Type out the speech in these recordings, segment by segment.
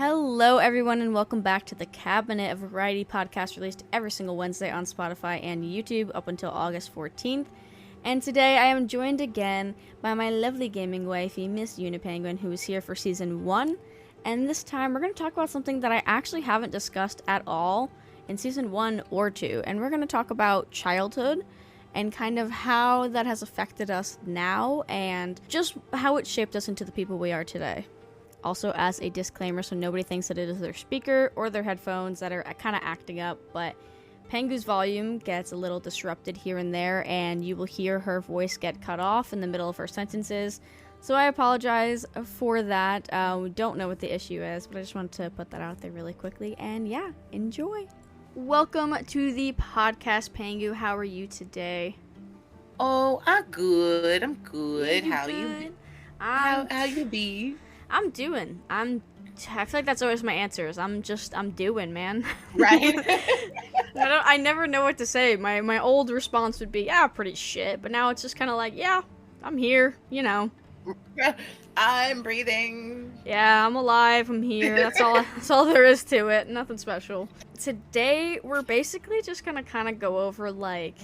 Hello, everyone, and welcome back to the Cabinet, a variety podcast released every single Wednesday on Spotify and YouTube up until August 14th. And today I am joined again by my lovely gaming wifey, Miss Unipenguin, who is here for Season 1. And this time we're going to talk about something that I actually haven't discussed at all in Season 1 or 2. And we're going to talk about childhood and kind of how that has affected us now and just how it shaped us into the people we are today. Also, as a disclaimer, so nobody thinks that it is their speaker or their headphones that are kind of acting up, but Pengu's volume gets a little disrupted here and there, and you will hear her voice get cut off in the middle of her sentences. So I apologize for that. We don't know what the issue is, but I just wanted to put that out there really quickly. And yeah, enjoy. Welcome to the podcast, Pengu. How are you today? Oh, I'm good. I'm good. How good? You? How you be? I'm doing. I feel like that's always my answers. I'm doing, man. Right? I never know what to say. My old response would be, yeah, pretty shit. But now it's just kind of like, yeah, I'm here, you know. I'm breathing. Yeah, I'm alive. I'm here. That's all there is to it. Nothing special. Today, we're basically just going to kind of go over, like,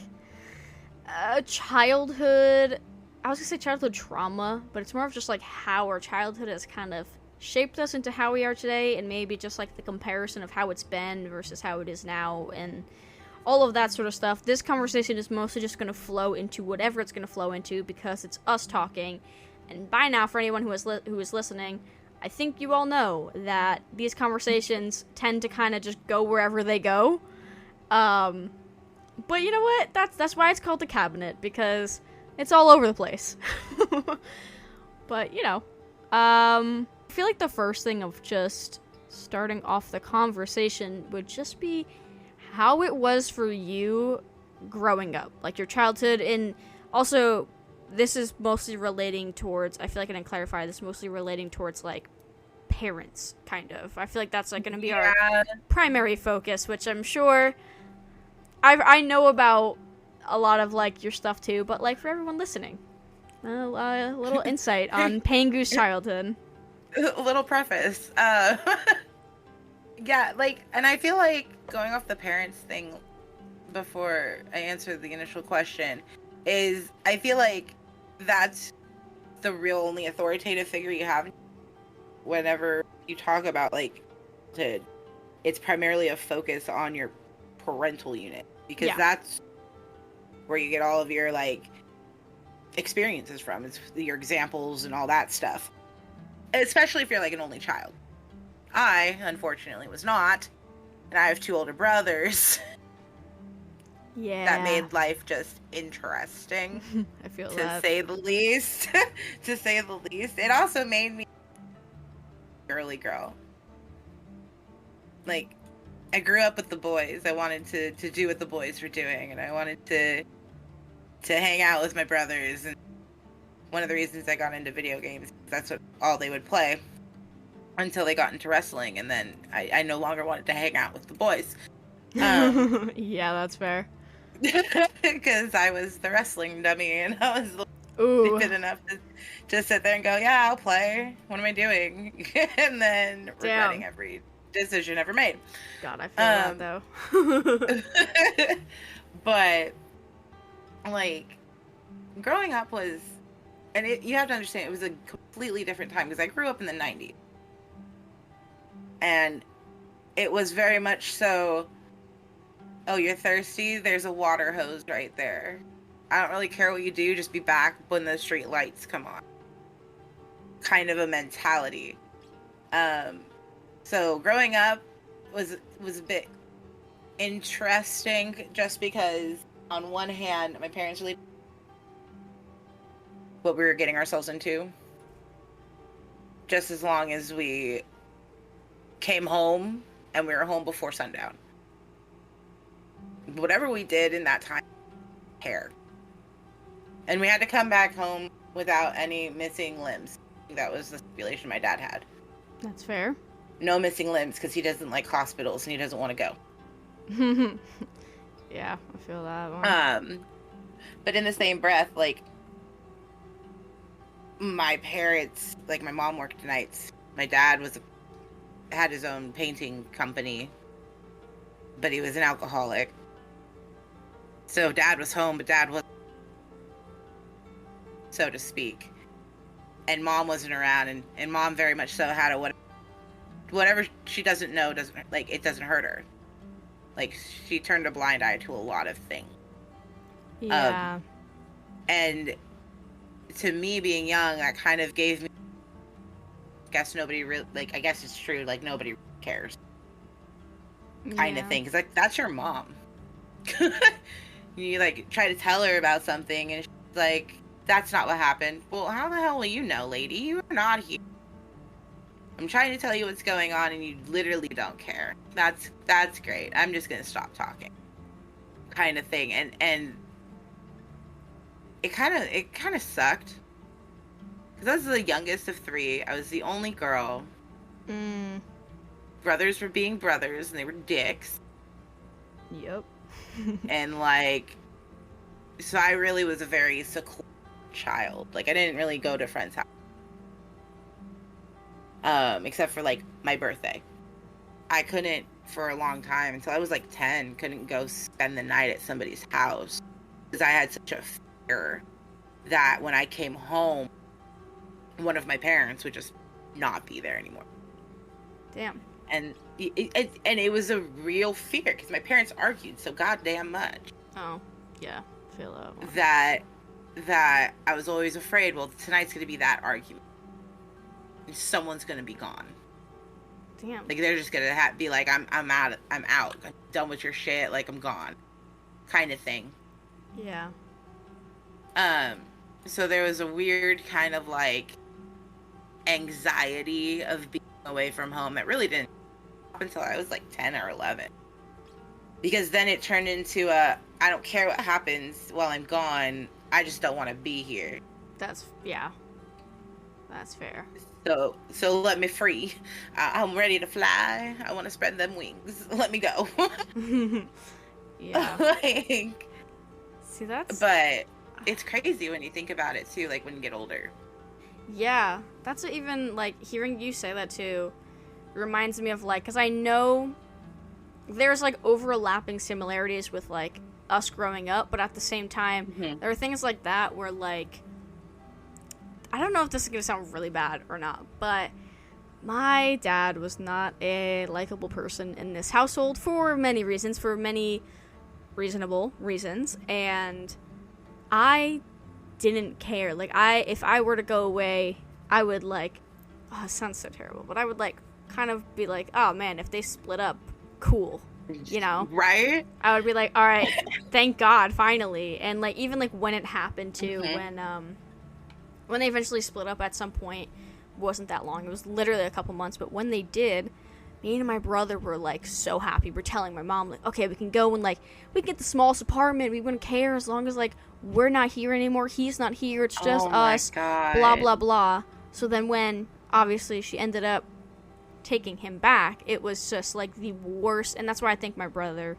childhood. I was gonna say childhood trauma, but it's more of just like how our childhood has kind of shaped us into how we are today, and maybe just like the comparison of how it's been versus how it is now, and all of that sort of stuff. This conversation is mostly just gonna flow into whatever it's gonna flow into because it's us talking. And by now, for anyone who is listening, I think you all know that these conversations tend to kind of just go wherever they go. But you know what? That's why it's called the Cabinet, because it's all over the place. But, you know, I feel like the first thing of just starting off the conversation would just be how it was for you growing up. Like, your childhood, and also, this is mostly relating towards, I feel like I didn't clarify, this is mostly relating towards, like, parents, kind of. I feel like that's, like, going to be our primary focus, which I'm sure I know about a lot of, like, your stuff too, but, like, for everyone listening, a little insight on Pengu's childhood. A little preface. Yeah, like, and I feel like going off the parents thing before I answer the initial question is, I feel like that's the real only authoritative figure you have whenever you talk about, like, it's primarily a focus on your parental unit, because that's where you get all of your, like, experiences from. It's your examples and all that stuff. Especially if you're, like, an only child. I, unfortunately, was not. And I have two older brothers. Yeah. That made life just interesting. I feel to say the least. To say the least. It also made me a girly girl. Like, I grew up with the boys. I wanted to do what the boys were doing, and I wanted to hang out with my brothers. And one of the reasons I got into video games, that's all they would play until they got into wrestling, and then I no longer wanted to hang out with the boys. Yeah, that's fair. Because I was the wrestling dummy, and I was stupid enough to just sit there and go, yeah, I'll play. What am I doing? And then regretting every decision ever made. God, I feel that though. But, like, growing up was, and you have to understand, it was a completely different time, because I grew up in the 90s. And it was very much so, oh, you're thirsty? There's a water hose right there. I don't really care what you do, just be back when the street lights come on. Kind of a mentality. So growing up was a bit interesting, just because on one hand, my parents really what we were getting ourselves into. Just as long as we came home and we were home before sundown. Whatever we did in that time, hair. And we had to come back home without any missing limbs. That was the stipulation my dad had. That's fair. No missing limbs, because he doesn't like hospitals and he doesn't want to go. Yeah, I feel that one. But in the same breath, like, my parents, like, my mom worked nights. My dad was had his own painting company, but he was an alcoholic. So dad was home, but dad was, so to speak. And mom wasn't around, and mom very much so had a whatever she doesn't know doesn't, like, it doesn't hurt her. Like, she turned a blind eye to a lot of things. Yeah. And to me, being young, that kind of gave me, I guess nobody really, like, I guess it's true, like, nobody cares kind of thing. Because, like, that's your mom. You, like, try to tell her about something, and she's like, that's not what happened. Well, how the hell will you know, lady? You are not here. I'm trying to tell you what's going on, and you literally don't care. That's great. I'm just gonna stop talking, kind of thing. And it kind of sucked, because I was the youngest of 3. I was the only girl. Brothers were being brothers, and they were dicks. Yep. And, like, so I really was a very secluded child. Like, I didn't really go to friends' house. Except for, like, my birthday. I couldn't, for a long time, until I was, like, 10, couldn't go spend the night at somebody's house. Because I had such a fear that when I came home, one of my parents would just not be there anymore. Damn. And it was a real fear, because my parents argued so goddamn much. Oh, yeah. Feel that one. That I was always afraid, well, tonight's going to be that argument. And someone's going to be gone. Damn. Like, they're just going to be like, I'm out. I'm done with your shit. Like, I'm gone. Kind of thing. Yeah. So there was a weird kind of, like, anxiety of being away from home that really didn't happen until I was, like, 10 or 11. Because then it turned into I don't care what happens while I'm gone. I just don't want to be here. That's fair. So let me free. I'm ready to fly. I want to spread them wings. Let me go. Yeah. Like, see, that's... But it's crazy when you think about it, too, like, when you get older. Yeah. That's what even, like, hearing you say that, too, reminds me of, like, because I know there's, like, overlapping similarities with, like, us growing up, but at the same time, there are things like that where, like, I don't know if this is going to sound really bad or not, but my dad was not a likable person in this household for many reasons, for many reasonable reasons, and I didn't care. Like, if I were to go away, I would, like, oh, it sounds so terrible, but I would, like, kind of be like, oh, man, if they split up, cool, you know? Right? I would be like, all right, thank God, finally. And, like, even, like, when it happened, too, when they eventually split up at some point, wasn't that long. It was literally a couple months, but when they did, me and my brother were, like, so happy. We're telling my mom, like, okay, we can go and, like, we can get the smallest apartment. We wouldn't care as long as, like, we're not here anymore. He's not here. It's just us. God. Blah, blah, blah. So then when, obviously, she ended up taking him back, it was just, like, the worst. And that's why I think my brother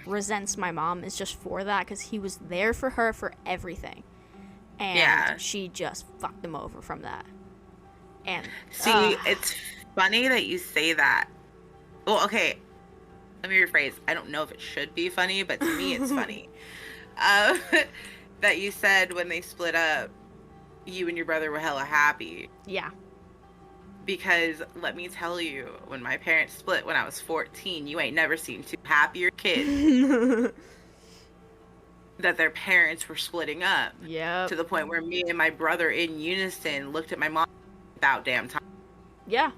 resents my mom, is just for that, because he was there for her for everything. And she just fucked him over from that. And see, it's funny that you say that. Well, okay, let me rephrase. I don't know if it should be funny, but to me it's funny. That you said when they split up, you and your brother were hella happy. Yeah. Because let me tell you, when my parents split when I was 14, you ain't never seen two happier kids. That their parents were splitting up. Yeah. To the point where me and my brother in unison looked at my mom about damn time. Yeah.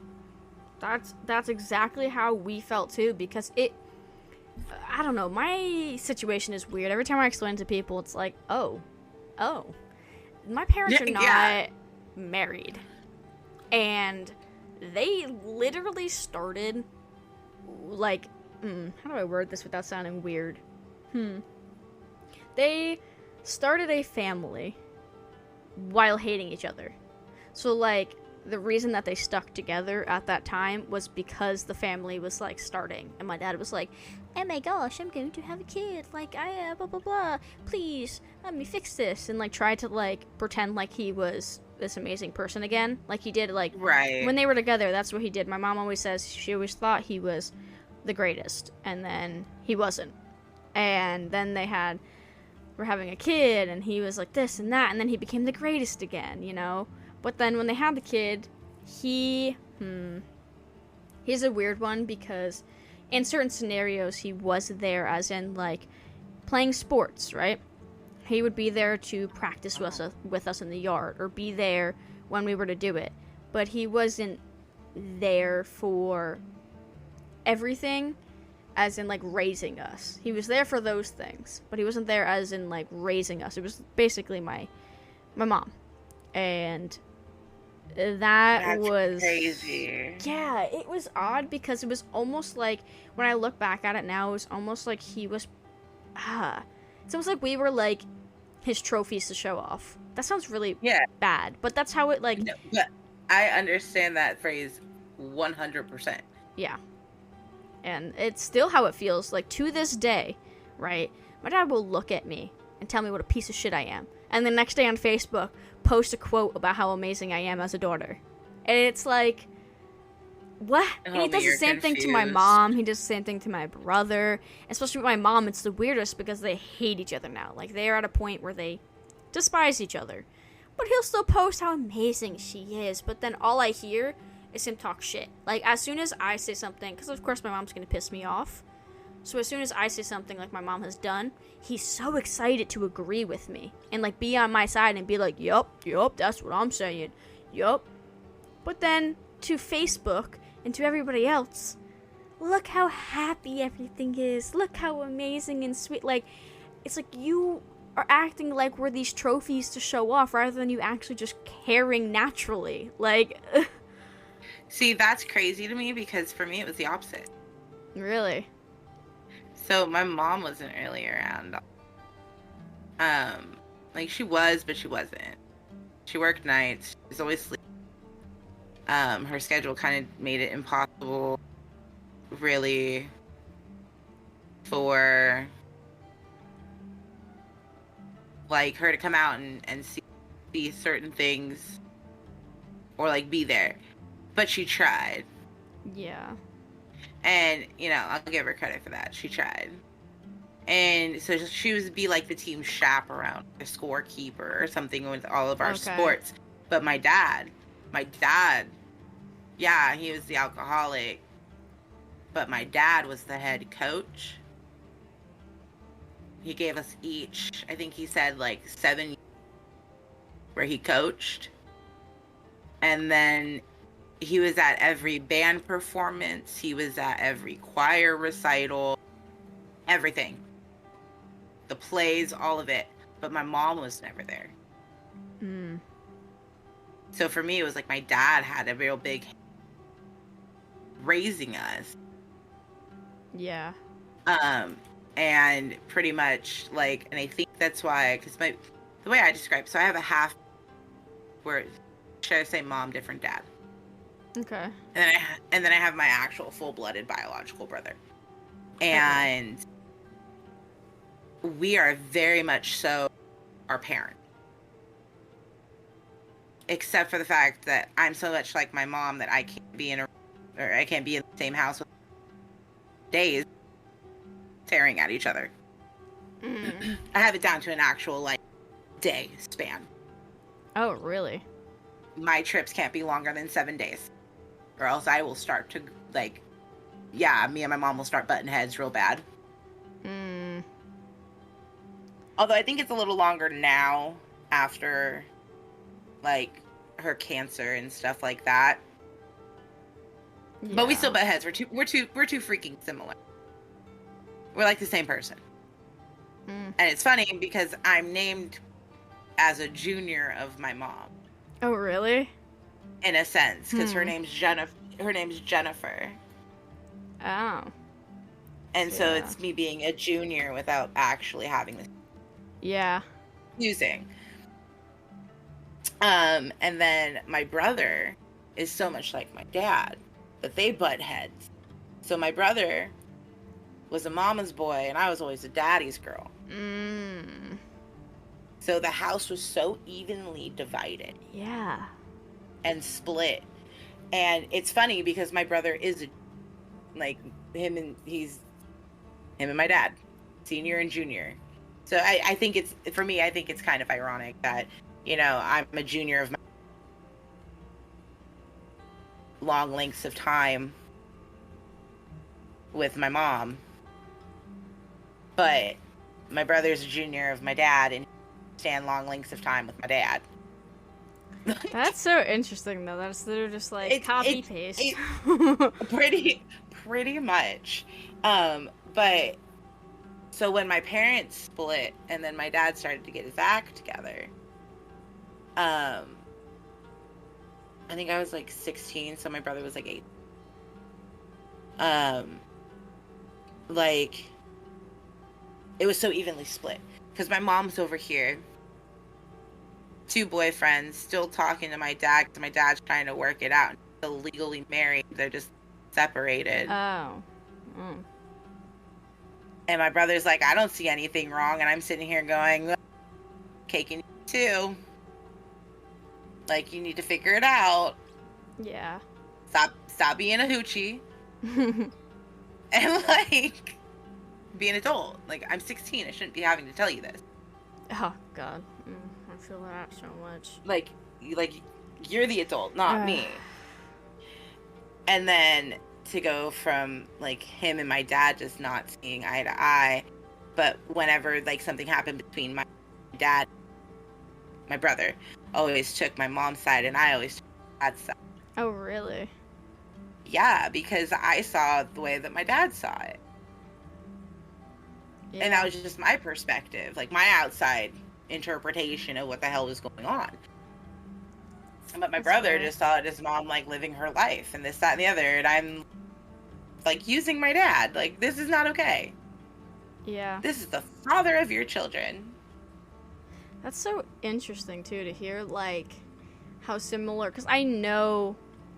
That's exactly how we felt too, because I don't know, my situation is weird. Every time I explain to people, it's like, oh. My parents are not married. And they literally started, like, how do I word this without sounding weird? They started a family while hating each other. So, like, the reason that they stuck together at that time was because the family was, like, starting. And my dad was like, oh my gosh, I'm going to have a kid. Like, blah, blah, blah. Please, let me fix this. And, like, tried to, like, pretend like he was this amazing person again. Like he did, like Right. when they were together. That's what he did. My mom always says she always thought he was the greatest, and then he wasn't. And then were having a kid, and he was like this and that, and then he became the greatest again, you know. But then when they had the kid, he's a weird one because in certain scenarios he was there, as in like playing sports, right? He would be there to practice with us in the yard, or be there when we were to do it. But he wasn't there for everything, as in like raising us. He was there for those things, but he wasn't there as in like raising us. It was basically my mom. And That's was crazy. Yeah, it was odd because it was almost like, when I look back at it now, it was almost like he was it's almost like we were like his trophies to show off. That sounds really bad, but that's how it like. No, but I understand that phrase 100%. Yeah, and it's still how it feels like to this day, right? My dad will look at me and tell me what a piece of shit I am, and the next day on Facebook post a quote about how amazing I am as a daughter, and it's like, what? And he does the same thing to my mom. He does the same thing to my brother. Especially with my mom, it's the weirdest because they hate each other now. Like, they are at a point where they despise each other. But he'll still post how amazing she is. But then all I hear is him talk shit. Like, as soon as I say something, because of course my mom's going to piss me off. So as soon as I say something like my mom has done, he's so excited to agree with me. And, like, be on my side and be like, yup, that's what I'm saying. Yup. But then, to Facebook and to everybody else, look how happy everything is. Look how amazing and sweet. Like, it's like you are acting like we're these trophies to show off rather than you actually just caring naturally. Like, see, that's crazy to me because for me it was the opposite. Really? So my mom wasn't really around. Like she was, but she wasn't. She worked nights. She was always sleeping. Her schedule kind of made it impossible, really, for like her to come out and see certain things or like be there. But she tried. Yeah. And, you know, I'll give her credit for that. She tried. And so she would be like the team chaperone, the scorekeeper or something with all of our sports. But my dad, yeah, he was the alcoholic, but my dad was the head coach. He gave us each, I think he said like 7 years where he coached. And then he was at every band performance. He was at every choir recital, everything. The plays, all of it. But my mom was never there. Mm. So for me, it was like my dad had a real big raising us. Yeah. And pretty much like, and I think that's why, because the way I describe, so I have a half, where should I say mom, different dad. Okay. And then I have my actual full-blooded biological brother. And we are very much so our parent. Except for the fact that I'm so much like my mom that I can't be in the same house with days staring at each other. Mm. I have it down to an actual like day span. Oh, really? My trips can't be longer than 7 days, or else I will start to like, yeah, me and my mom will start butting heads real bad. Mm. Although I think it's a little longer now after like her cancer and stuff like that. Yeah. But we still butt heads. We're too freaking similar. We're like the same person. Mm. And it's funny because I'm named as a junior of my mom. Oh, really? In a sense, because her name's Jennifer. Oh. And so it's me being a junior without actually having this. Yeah. Using. And then my brother is so much like my dad, but they butt heads. So my brother was a mama's boy, and I was always a daddy's girl. Mm. So the house was so evenly divided Yeah. and split. And it's funny because my brother is like him and my dad, senior and junior. So I think it's, for me, I think it's kind of ironic that, I'm a junior of my long lengths of time with my mom, but my brother's a junior of my dad and stand long lengths of time with my dad. That's so interesting, though. They're just like copy paste. Pretty much. But so when my parents split and then my dad started to get his act together, I think I was like 16, so my brother was like 8. Like, it was so evenly split because my mom's over here, 2 boyfriends, still talking to my dad because my dad's trying to work it out. Still legally married, they're just separated. Oh. Mm. And my brother's like, I don't see anything wrong, and I'm sitting here going, cake and too. Like, you need to figure it out. Yeah. Stop being a hoochie. And, like, be an adult. Like, I'm 16. I shouldn't be having to tell you this. Oh, God. I feel that so much. Like, you're the adult, not me. And then to go from, like, him and my dad just not seeing eye to eye, but whenever, like, something happened between my dad, my brother always took my mom's side, and I always took my dad's side. Oh, really? Yeah, because I saw the way that my dad saw it. Yeah. And that was just my perspective, like, my outside interpretation of what the hell was going on. But my brother just saw it as mom, like, living her life, and this, that, and the other, and I'm, like, using my dad. Like, this is not okay. Yeah. This is the father of your children. That's so interesting, too, to hear, like, how similar, because I know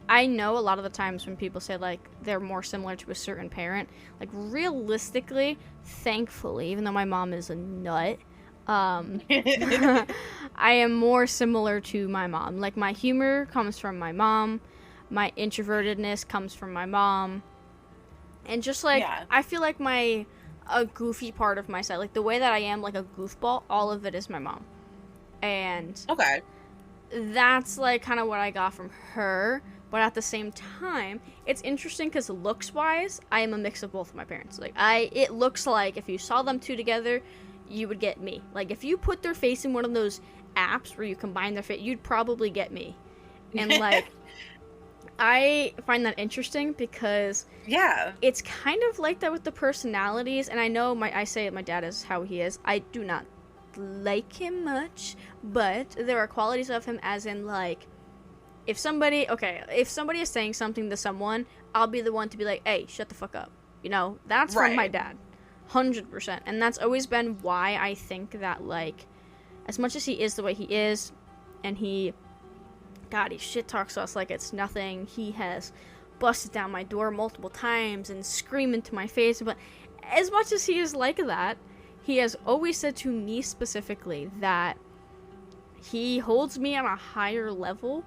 a lot of the times when people say, like, they're more similar to a certain parent, like, realistically, thankfully, even though my mom is a nut, I am more similar to my mom. Like, my humor comes from my mom, my introvertedness comes from my mom, and just, like, yeah. I feel like a goofy part of myself, like, the way that I am, like, a goofball, all of it is my mom. And okay, that's, like, kind of what I got from her. But at the same time, it's interesting because looks-wise, I am a mix of both of my parents. Like, it looks like if you saw them two together, you would get me. Like, if you put their face in one of those apps where you combine their face, you'd probably get me. And, like, I find that interesting because yeah, it's kind of like that with the personalities. And I know I say my dad is how he is. I do not like him much, but there are qualities of him as in, like, if somebody is saying something to someone, I'll be the one to be like, hey, shut the fuck up. You know, that's from my dad. 100%. And that's always been why I think that, like, as much as he is the way he is, and he shit talks to us like it's nothing. He has busted down my door multiple times and screamed into my face. But as much as he is like that, he has always said to me specifically that he holds me on a higher level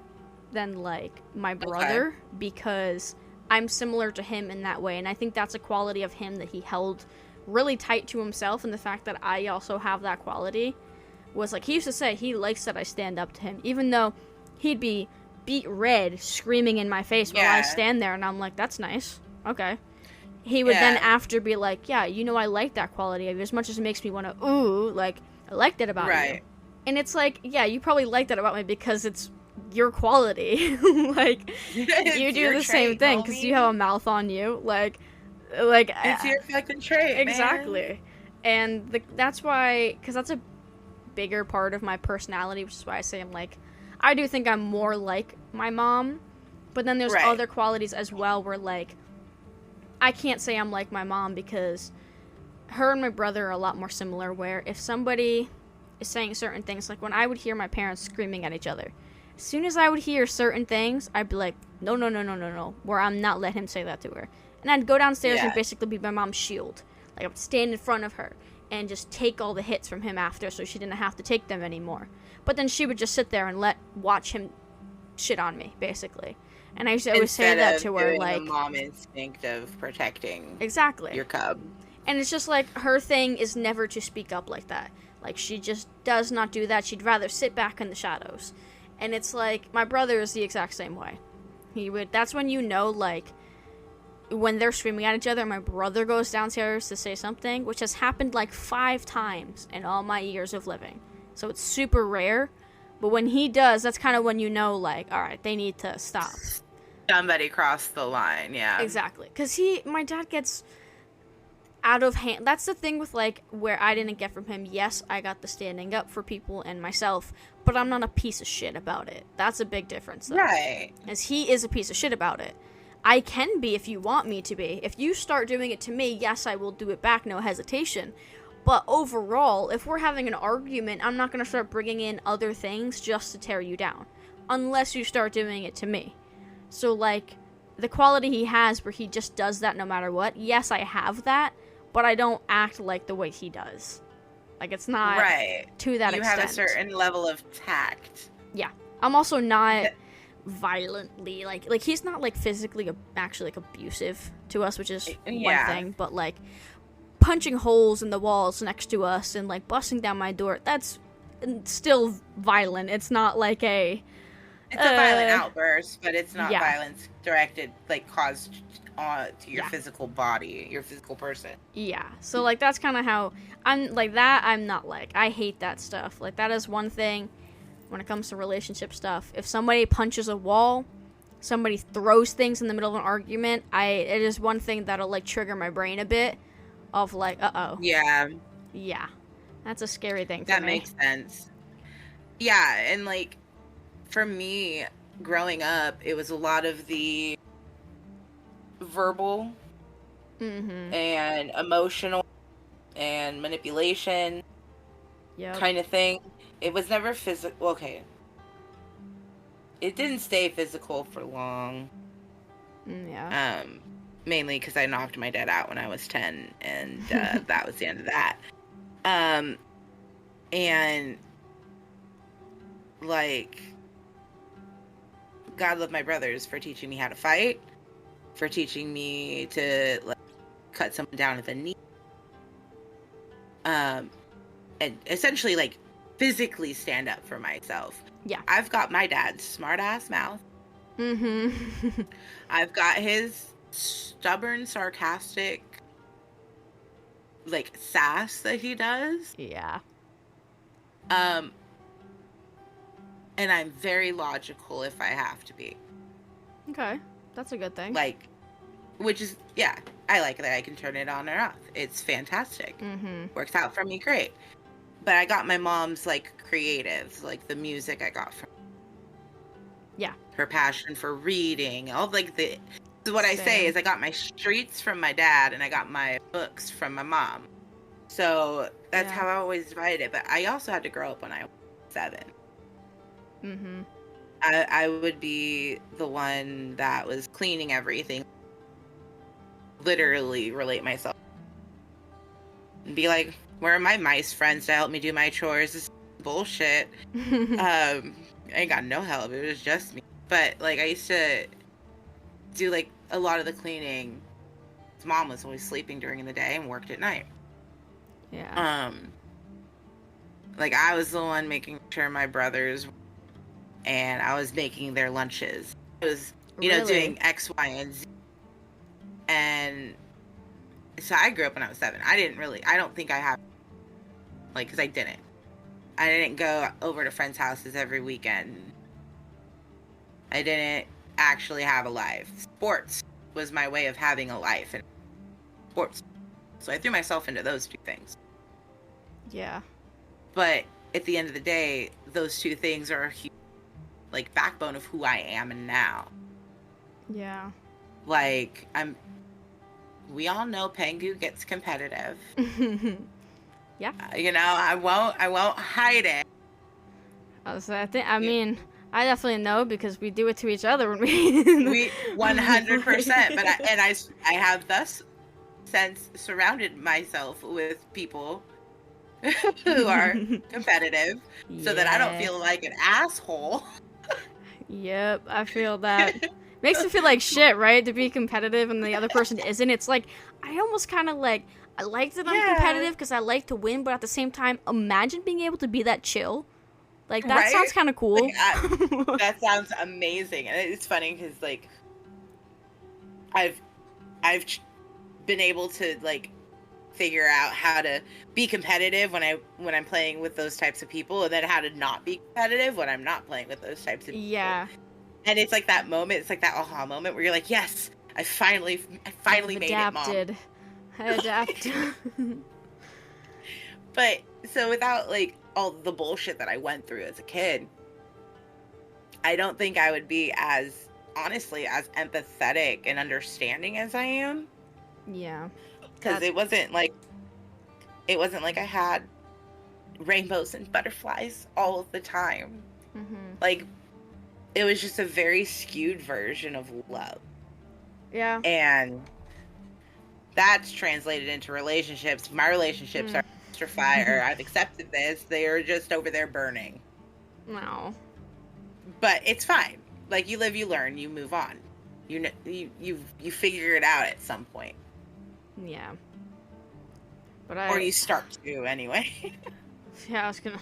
than, like, my brother, because I'm similar to him in that way. And I think that's a quality of him that he held really tight to himself, and the fact that I also have that quality was, like, he used to say he likes that I stand up to him, even though he'd be beat red screaming in my face while I stand there, and I'm like, that's nice, okay. He would then after be like, yeah, you know, I like that quality of you as much as it makes me want to, ooh, like, I like that about you. And it's like, yeah, you probably like that about me because it's your quality. Like, you do the same thing because you have a mouth on you. Like it's your fucking trait, exactly. Man. And that's why, because that's a bigger part of my personality, which is why I say I do think I'm more like my mom, but then there's other qualities as well where, like, I can't say I'm like my mom because her and my brother are a lot more similar, where if somebody is saying certain things, like when I would hear my parents screaming at each other, as soon as I would hear certain things, I'd be like, no, where I'm not letting him say that to her. And I'd go downstairs and basically be my mom's shield. Like, I would stand in front of her and just take all the hits from him after, so she didn't have to take them anymore. But then she would just sit there and watch him shit on me, basically. And I used to always say that to her, like, the mom instinct of protecting exactly your cub. And it's just like, her thing is never to speak up like that. Like, she just does not do that. She'd rather sit back in the shadows. And it's like, my brother is the exact same way. That's when you know, like, when they're screaming at each other, my brother goes downstairs to say something, which has happened like 5 times in all my years of living. So it's super rare. But when he does, that's kind of when you know, like, all right, they need to stop. Somebody crossed the line, yeah. Exactly. Because my dad gets out of hand. That's the thing with, like, where I didn't get from him. Yes, I got the standing up for people and myself, but I'm not a piece of shit about it. That's a big difference, though. Right. As he is a piece of shit about it. I can be if you want me to be. If you start doing it to me, yes, I will do it back, no hesitation. But overall, if we're having an argument, I'm not going to start bringing in other things just to tear you down. Unless you start doing it to me. So, like, the quality he has where he just does that no matter what, yes, I have that, but I don't act like the way he does. Like, it's not right. to that extent. You have a certain level of tact. Yeah. I'm also not violently, like he's not, like, physically actually, like, abusive to us, which is one thing, but, like, punching holes in the walls next to us and, like, busting down my door, that's still violent. It's not like it's a violent outburst, but it's not violence directed, like, caused to your physical body, your physical person. Yeah. So, like, that's kind of how I'm, like, that I'm not like. I hate that stuff. Like, that is one thing when it comes to relationship stuff. If somebody punches a wall, somebody throws things in the middle of an argument, it is one thing that'll, like, trigger my brain a bit of, like, uh-oh. Yeah. Yeah. That's a scary thing for me. That makes sense. Yeah, and, like, for me, growing up, it was a lot of the verbal and emotional and manipulation kind of thing. It was never physical. Okay. It didn't stay physical for long. Yeah. Mainly because I knocked my dad out when I was 10, and that was the end of that. And, like, God love my brothers for teaching me how to fight, for teaching me to, like, cut someone down at the knee. And essentially, like, physically stand up for myself. Yeah. I've got my dad's smart-ass mouth. Mm-hmm. I've got his stubborn, sarcastic, like, sass that he does. Yeah. And I'm very logical if I have to be. Okay. That's a good thing. Like, which is, yeah, I like that I can turn it on or off. It's fantastic. Works out for me great. But I got my mom's, like, creatives, like, the music I got from her passion for reading, all, like, what I say is I got my streets from my dad and I got my books from my mom. So that's how I always divided it. But I also had to grow up when I was 7. I would be the one that was cleaning everything, literally relate myself and be like, where are my mice friends to help me do my chores? This is bullshit. I ain't got no help. It was just me. But, like, I used to do, like, a lot of the cleaning. His mom was always sleeping during the day and worked at night. Yeah. Like, I was the one making sure my brothers, and I was making their lunches. I was, you know, doing X, Y, and Z. And so I grew up when I was 7. I don't think I have, like, because I didn't go over to friends' houses every weekend. I didn't actually have a life. Sports was my way of having a life, and sports. So I threw myself into those 2 things. Yeah. But at the end of the day, those 2 things are a huge, like, backbone of who I am and now. Yeah. Like, we all know Pengu gets competitive. Yeah. You know, I won't hide it. I mean, I definitely know because we do it to each other when we 100%. But I have thus since surrounded myself with people who are competitive so that I don't Yeah. feel like an asshole. Yep, I feel that. Makes me feel like shit, right? To be competitive and the other person isn't. It's like, I almost kind of like, I like that I'm Yeah. competitive because I like to win, but at the same time, imagine being able to be that chill. Like, that Right? sounds kind of Like, cool. that sounds amazing. And it's funny because, like, I've, I've been able to, like, figure out how to be competitive when I'm playing with those types of people, and then how to not be competitive when I'm not playing with those types of people. Yeah, And it's like that moment, it's like that aha moment where you're like, yes, I finally I've made it, mom. adapted. I adapt. But so without like all the bullshit that I went through as a kid, I don't think I would be as honestly as empathetic and understanding as I am, Yeah. because it wasn't like I had rainbows and butterflies all of the time. Mm-hmm. Like, it was just a very skewed version of love. Yeah. And that's translated into relationships. My relationships are extra fire. I've accepted this. They are just over there burning. No. But it's fine. Like, you live, you learn, you move on. You know, you figure it out at some point. Yeah. But Or you start to, anyway. Yeah, I was gonna.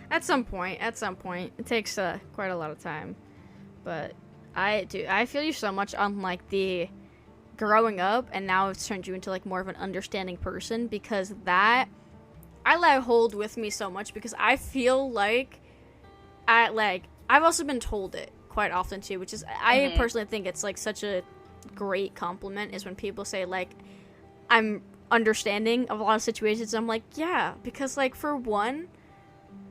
At some point. It takes quite a lot of time. But I feel you so much on like the growing up, and now it's turned you into like more of an understanding person, because that I let hold with me so much, because I feel like I've also been told it quite often too, which is I personally think it's like such a great compliment is when people say like I'm understanding of a lot of situations. I'm like, yeah, because like for one,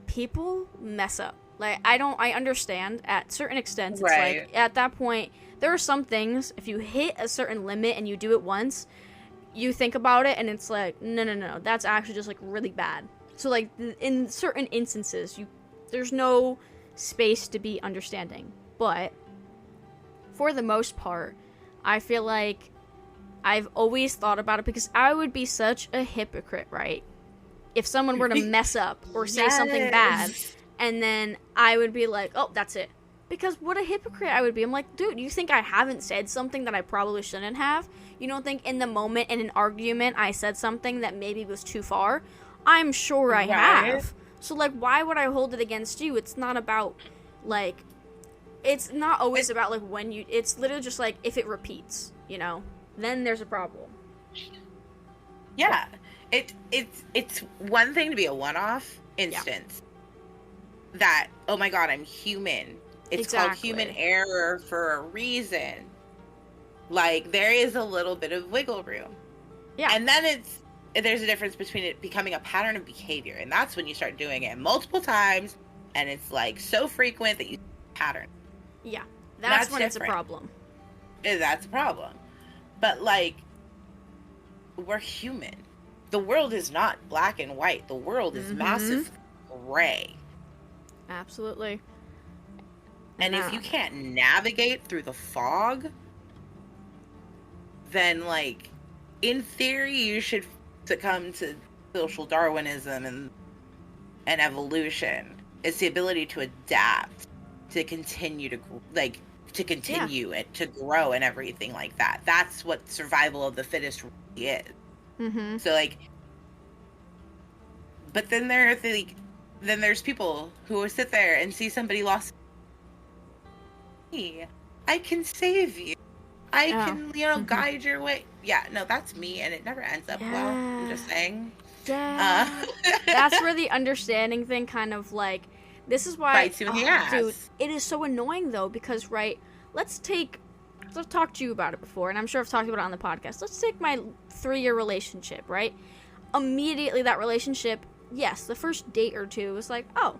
people mess up. Like I understand at certain extents. It's Right. like at that point there are some things, if you hit a certain limit and you do it once, you think about it and it's like no, that's actually just like really bad. So like in certain instances there's no space to be understanding. But for the most part, I feel like I've always thought about it, because I would be such a hypocrite, right? If someone were to mess up or say something bad, and then I would be like, oh, that's it. Because what a hypocrite I would be. I'm like, dude, you think I haven't said something that I probably shouldn't have? You don't think in the moment in an argument I said something that maybe was too far? I'm sure I have. So, like, why would I hold it against you? It's not about, like, it's not always about, like, when you, it's literally just, like, if it repeats, you know? Then there's a problem. Yeah. It's one thing to be a one-off instance. That, oh my god, I'm human. It's called human error for a reason. Like, there is a little bit of wiggle room. Yeah. And then there's a difference between it becoming a pattern of behavior, and that's when you start doing it multiple times, and it's like so frequent that you pattern. Yeah. That's when different. It's a problem. That's a problem. But like, we're human. The world is not black and white. The world is massive gray. Absolutely. And if you can't navigate through the fog, then, like, in theory, you should succumb to social Darwinism and evolution. It's the ability to adapt, to continue to, like, and to grow and everything like that. That's what survival of the fittest really is. So, like, but then there's people who will sit there and see somebody lost. I can save you. I can, guide your way. Yeah, no, that's me, and it never ends up well. I'm just saying. Yeah. That's where the understanding thing kind of like. This is why, bites you in the ass. Dude, it is so annoying though, because I've talked to you about it before, and I'm sure I've talked about it on the podcast. Let's take my 3-year relationship, right? Immediately that relationship, yes, the first date or two was like, oh,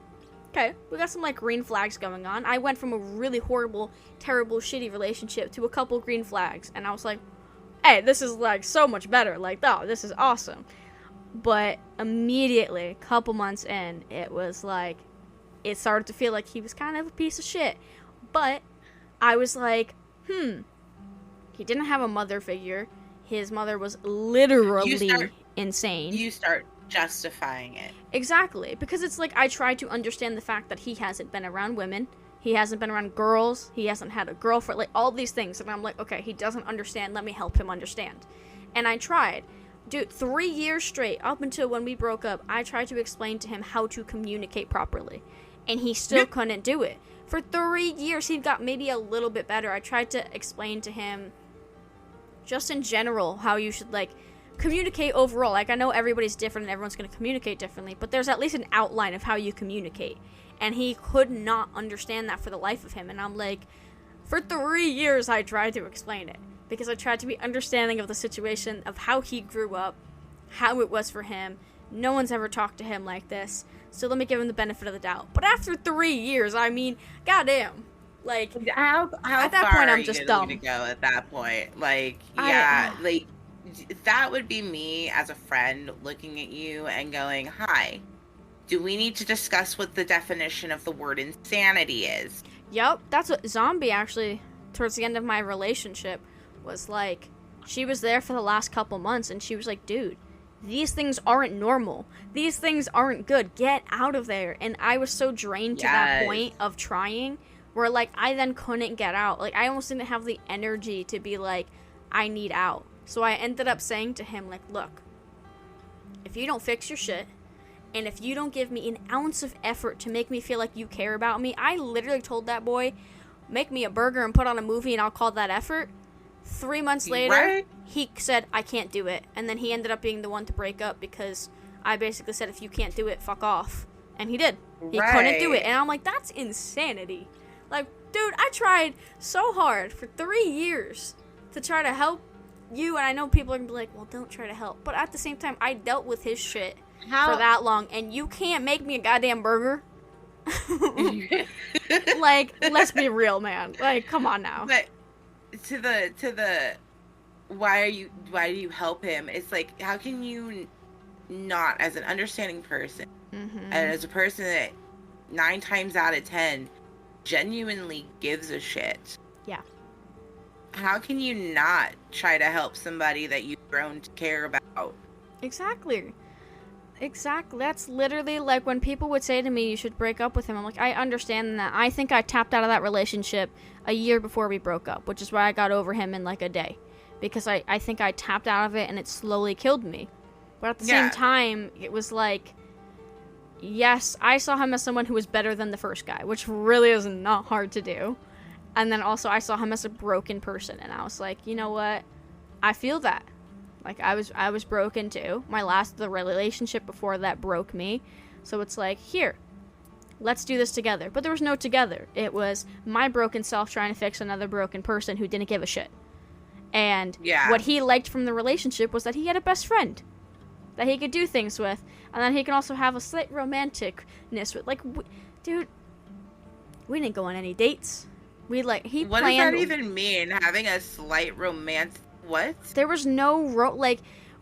okay, we got some like green flags going on. I went from a really horrible, terrible, shitty relationship to a couple green flags, and I was like, hey, this is like so much better. Like, oh, this is awesome. But immediately, a couple months in, it was like, it started to feel like he was kind of a piece of shit. But I was like, he didn't have a mother figure. His mother was literally insane. You start justifying it. Exactly, because it's like I try to understand the fact that he hasn't been around women, he hasn't been around girls, he hasn't had a girlfriend, like all these things, and I'm like, okay, he doesn't understand, let me help him understand. And I tried. Dude, 3 years straight, up until when we broke up, I tried to explain to him how to communicate properly, and he still couldn't do it. For 3 years, he got maybe a little bit better. I tried to explain to him, just in general, how you should, like, communicate overall. Like, I know everybody's different and everyone's going to communicate differently, but there's at least an outline of how you communicate. And he could not understand that for the life of him. And I'm like, for 3 years I tried to explain it. Because I tried to be understanding of the situation, of how he grew up, how it was for him. No one's ever talked to him like this. So let me give him the benefit of the doubt. But after 3 years, I mean, goddamn. Like, how at that far point, are I'm you just gonna dumb. go at that point? Like, yeah, like, that would be me as a friend looking at you and going, hi, do we need to discuss what the definition of the word insanity is? Yep, that's what Zombie actually, towards the end of my relationship, was like. She was there for the last couple months, and she was like, dude, these things aren't normal. These things aren't good. Get out of there. And I was so drained to that point of trying, where, like, I then couldn't get out. Like, I almost didn't have the energy to be like, I need out. So I ended up saying to him, like, look, if you don't fix your shit, and if you don't give me an ounce of effort to make me feel like you care about me, I literally told that boy, make me a burger and put on a movie and I'll call that effort. 3 months later, he said, I can't do it. And then he ended up being the one to break up because I basically said, if you can't do it, fuck off. And he did. He couldn't do it. And I'm like, that's insanity. Like, dude, I tried so hard for 3 years to try to help you. And I know people are going to be like, well, don't try to help. But at the same time, I dealt with his shit for that long. And you can't make me a goddamn burger. Like, let's be real, man. Like, come on now. But to the why do you help him? It's like, how can you not, as an understanding person, and as a person that 9 times out of 10 genuinely gives a shit, how can you not try to help somebody that you've grown to care about? Exactly. That's literally like when people would say to me, you should break up with him. I'm like, I understand that. I think I tapped out of that relationship a year before we broke up, which is why I got over him in like a day. Because I think I tapped out of it and it slowly killed me. But at the same time, it was like, yes, I saw him as someone who was better than the first guy, which really is not hard to do. And then also I saw him as a broken person, and I was like, you know what? I feel that. Like, I was broken too. The relationship before that broke me. So it's like, here, let's do this together. But there was no together. It was my broken self trying to fix another broken person who didn't give a shit. And what he liked from the relationship was that he had a best friend that he could do things with. And then he can also have a slight romanticness with. Like, dude, we didn't go on any dates. What does that even mean? Having a slight romance? What? There was no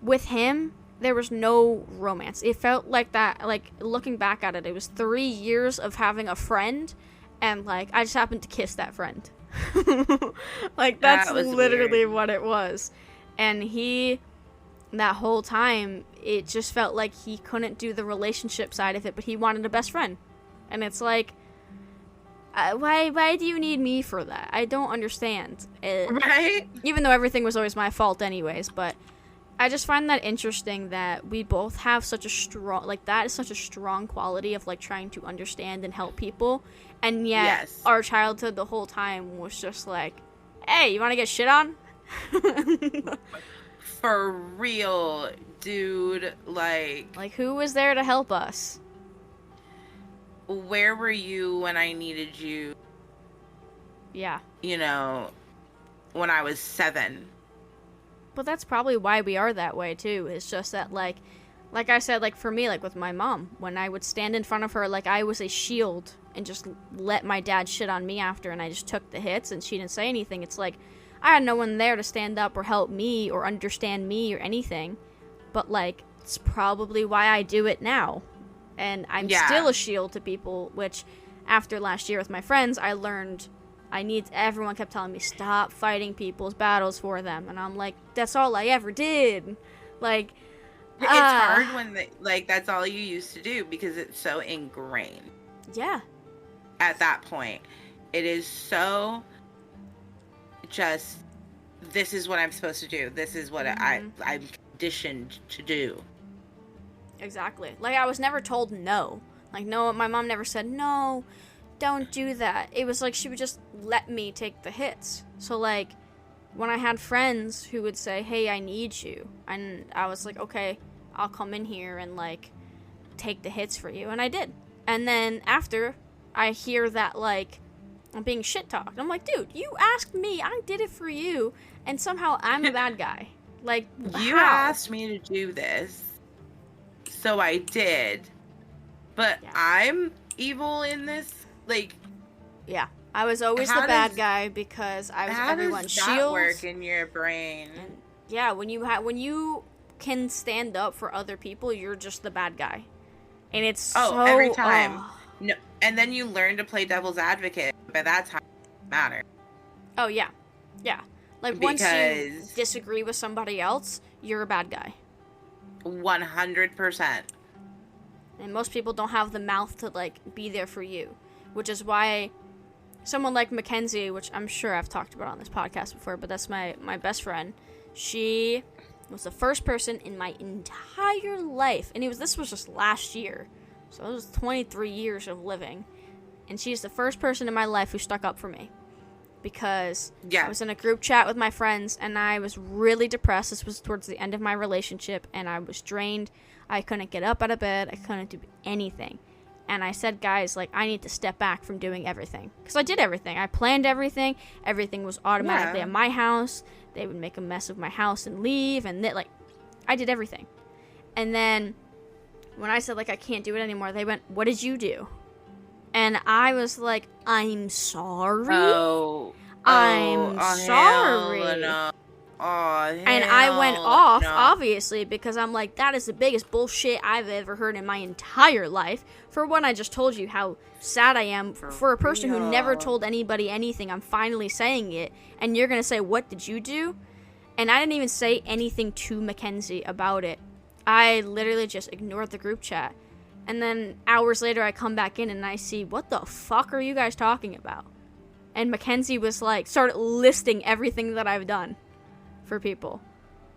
with him, there was no romance. It felt like that, like, looking back at it, it was 3 years of having a friend, and, like, I just happened to kiss that friend. Like, that's literally weird. What it was. And that whole time, it just felt like he couldn't do the relationship side of it, but he wanted a best friend. And it's like, why do you need me for that? I don't understand. Right? Even though everything was always my fault anyways, but I just find that interesting that we both have such a strong, like, that is such a strong quality of, like, trying to understand and help people, and yet our childhood the whole time was just like, hey, you want to get shit on? For real, dude, like who was there to help us? Where were you when I needed you? Yeah. You know, when I was 7. But that's probably why we are that way, too. It's just that, like I said, like, for me, like, with my mom, when I would stand in front of her, like, I was a shield and just let my dad shit on me after, and I just took the hits, and she didn't say anything. It's like, I had no one there to stand up or help me or understand me or anything. But, like, it's probably why I do it now. And I'm still a shield to people, which, after last year with my friends, I learned everyone kept telling me, stop fighting people's battles for them. And I'm like, that's all I ever did. Like, It's hard when that's all you used to do because it's so ingrained. Yeah. At that point, it is so just, this is what I'm supposed to do. This is what I'm conditioned to do. Exactly. Like, I was never told no. Like, no, my mom never said, no, don't do that. It was like she would just let me take the hits. So, like, when I had friends who would say, hey, I need you, and I was like, okay, I'll come in here and, like, take the hits for you. And I did. And then after, I hear that, like, I'm being shit-talked. I'm like, dude, you asked me, I did it for you, and somehow I'm a bad guy. Like, you asked me to do this, so I did. But yeah. I'm evil in this? Like... Yeah. I was always the bad guy because I was everyone's shield. How does that work in your brain? And yeah, when you can stand up for other people, you're just the bad guy. And it's so... every time. No, and then you learn to play devil's advocate. By that time, it matters. Oh, yeah. Yeah. Like, once you disagree with somebody else, you're a bad guy. 100%. And most people don't have the mouth to, like, be there for you. Which is why someone like Mackenzie, which I'm sure I've talked about on this podcast before, but that's my best friend. She was the first person in my entire life, and this was just last year. So it was 23 years of living. And she's the first person in my life who stuck up for me. Because I was in a group chat with my friends, and I was really depressed. This was towards the end of my relationship, and I was drained. I couldn't get up out of bed. I couldn't do anything. And I said, guys, like, I need to step back from doing everything. Because I did everything. I planned everything. Everything was automatically at my house. They would make a mess of my house and leave. And, I did everything. And then when I said, like, I can't do it anymore, they went, what did you do? And I was like, I'm sorry. I'm sorry. Hell no. Oh, and I went off, obviously, because I'm like, that is the biggest bullshit I've ever heard in my entire life. For one, I just told you how sad I am. For a person who never told anybody anything, I'm finally saying it. And you're going to say, what did you do? And I didn't even say anything to Mackenzie about it. I literally just ignored the group chat. And then hours later, I come back in and I see, what the fuck are you guys talking about? And Mackenzie was like, started listing everything that I've done for people.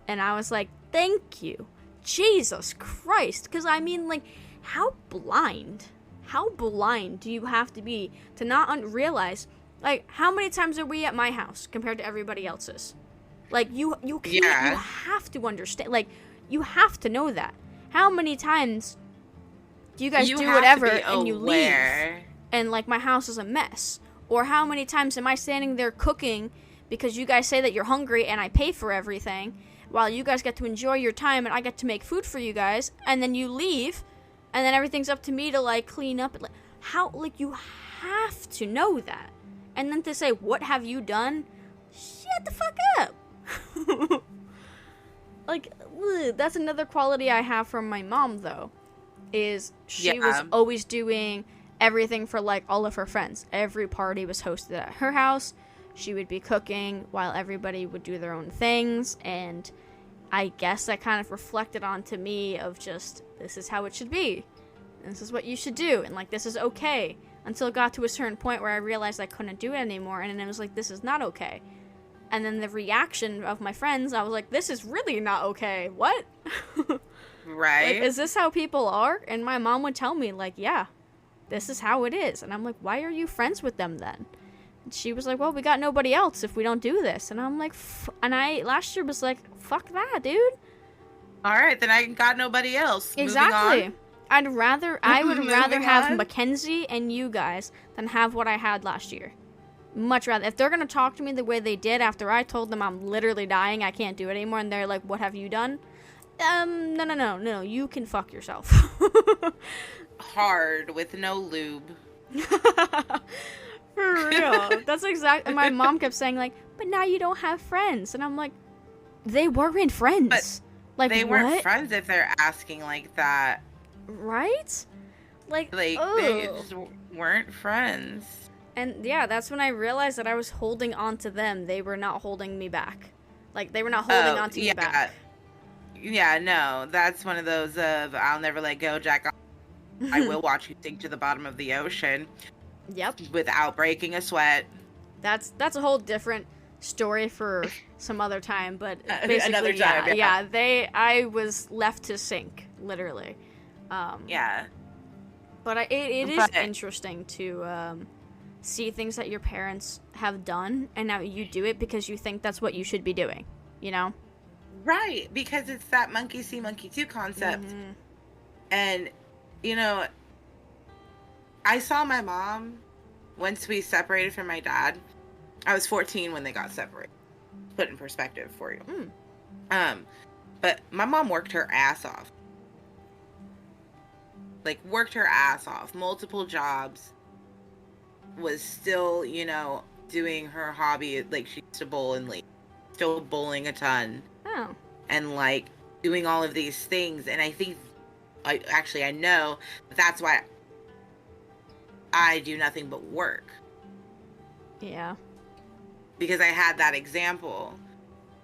And I was like, thank you. Jesus Christ. Because I mean, like, how blind do you have to be to not realize, like, how many times are we at my house compared to everybody else's? Like, you can't, you have to understand, like, you have to know that. How many times do you guys do whatever and you leave and, like, my house is a mess? Or how many times am I standing there cooking because you guys say that you're hungry and I pay for everything while you guys get to enjoy your time and I get to make food for you guys, and then you leave and then everything's up to me to, like, clean up. How, like, you have to know that. And then to say, what have you done? Shut the fuck up. Like, that's another quality I have from my mom, though, is she was always doing everything for, like, all of her friends. Every party was hosted at her house. She would be cooking while everybody would do their own things, and I guess that kind of reflected onto me of just, this is how it should be. This is what you should do, and, like, this is okay. Until it got to a certain point where I realized I couldn't do it anymore, and then it was like, this is not okay. And then the reaction of my friends, I was like, this is really not okay. What? Right. Like, is this how people are? And my mom would tell me, like, yeah, this is how it is. And I'm like, why are you friends with them then? And she was like, well, we got nobody else if we don't do this. And I'm like, and I last year was like, fuck that, dude. All right, then I got nobody else. Exactly. I would rather have Mackenzie and you guys than have what I had last year. Much rather. If they're going to talk to me the way they did after I told them I'm literally dying, I can't do it anymore, and they're like, what have you done? No, you can fuck yourself. Hard, with no lube. For real. That's exactly, my mom kept saying, like, but now you don't have friends. And I'm like, they weren't friends. But like, they weren't friends if they're asking like that. Right? Like they just weren't friends. And yeah, that's when I realized that I was holding on to them. They were not holding me back. Like, they were not holding on to me back. Yeah, no, that's one of those of I'll never let go, Jack. I will watch you sink to the bottom of the ocean Yep. without breaking a sweat. That's a whole different story for some other time, but Another basically, time, yeah. I was left to sink, literally. Yeah. But it is But interesting to see things that your parents have done, and now you do it because you think that's what you should be doing, you know? right, because it's that monkey see, monkey do concept. Mm-hmm. And, you know, I saw my mom once we separated from my dad. I was 14 when they got separated. Put in perspective for you. But my mom worked her ass off. Like, worked her ass off. Multiple jobs. Was still, you know, doing her hobby. Like, she used to bowl and leave. Still bowling a ton. Oh. And, like, doing all of these things. And I think, I know that's why I do nothing but work. Yeah. Because I had that example.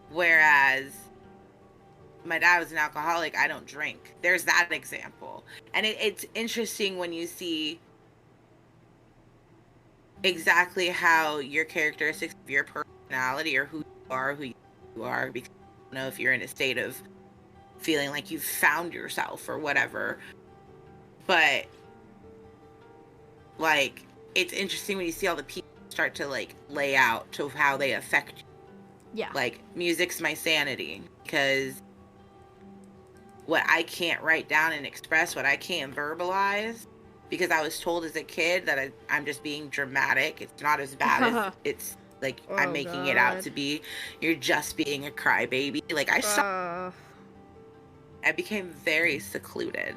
Whereas my dad was an alcoholic, I don't drink. There's that example. And it's interesting when you see exactly how your characteristics of your personality or who you are, because I don't know if you're in a state of feeling like you've found yourself or whatever. But, like, it's interesting when you see all the people start to, like, lay out to how they affect you. Yeah. Like, music's my sanity, because what I can't write down and express, what I can't verbalize, because I was told as a kid that I'm just being dramatic. It's not as bad as it's, like, I'm making it out to be. You're just being a crybaby. Like, I became very secluded.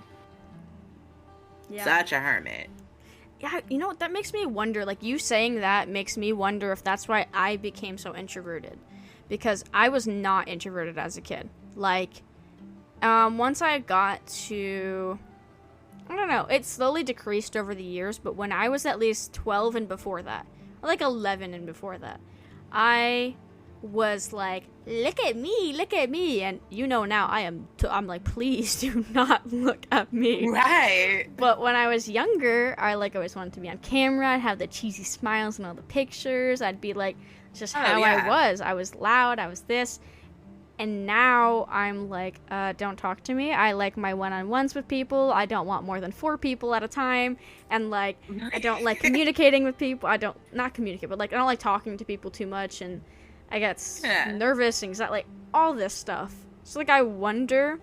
Yeah. Such a hermit. Yeah, you know what, that makes me wonder, like, you saying that makes me wonder if that's why I became so introverted. Because I was not introverted as a kid. Like, once I got to, I don't know, it slowly decreased over the years, but when I was at least 12 and before that, or like 11 and before that, I was like, look at me, and you know now I'm like, please do not look at me. Right. But when I was younger, I like always wanted to be on camera. I'd have the cheesy smiles and all the pictures. I'd be like, just how I was. I was loud. I was this. And now I'm like, don't talk to me. I like my one-on-ones with people. I don't want more than 4 people at a time. And, like, I don't like communicating with people. Not communicate, but, like, I don't like talking to people too much. And I get nervous, anxiety, like, all this stuff. So, like, I wonder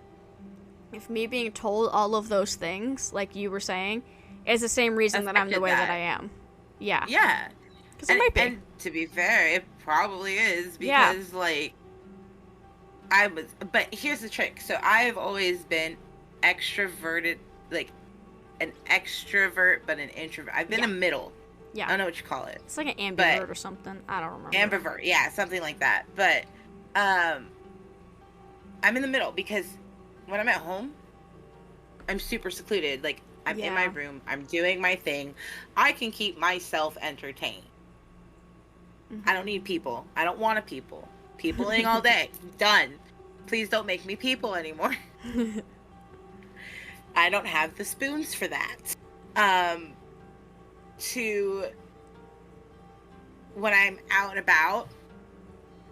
if me being told all of those things, like you were saying, is the same reason that I'm the way that I am. Yeah. Yeah. Because it might be. And to be fair, it probably is, because, like, but here's the trick. So I've always been extroverted, like an extrovert, but an introvert. I've been a middle. Yeah. I don't know what you call it. It's like an ambivert or something. I don't remember. Ambivert, yeah, something like that. But I'm in the middle, because when I'm at home, I'm super secluded. Like, I'm in my room, I'm doing my thing. I can keep myself entertained. Mm-hmm. I don't need people. I don't want people. Peopling all day. Done. Please don't make me people anymore. I don't have the spoons for that. When I'm out and about,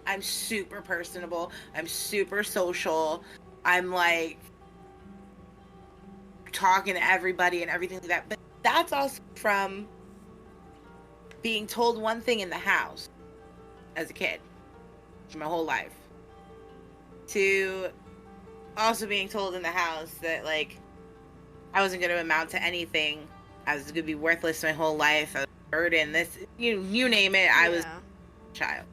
I'm super personable. I'm super social. I'm, like, talking to everybody and everything like that. But that's also from being told one thing in the house as a kid. My whole life, to also being told in the house that, like, I wasn't going to amount to anything. I was going to be worthless my whole life. I was a burden. This, you name it. I was a child.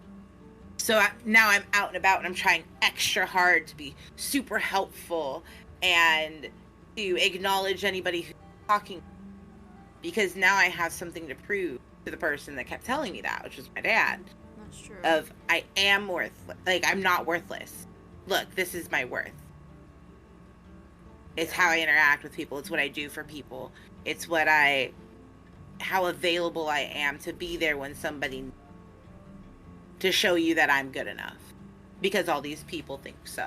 So now I'm out and about, and I'm trying extra hard to be super helpful and to acknowledge anybody who's talking, because now I have something to prove to the person that kept telling me that, which was my dad. True. Of, I am worthless. Like, I'm not worthless. Look, this is my worth. It's how I interact with people. It's what I do for people. It's how available I am to be there when somebody, to show you that I'm good enough, because all these people think so.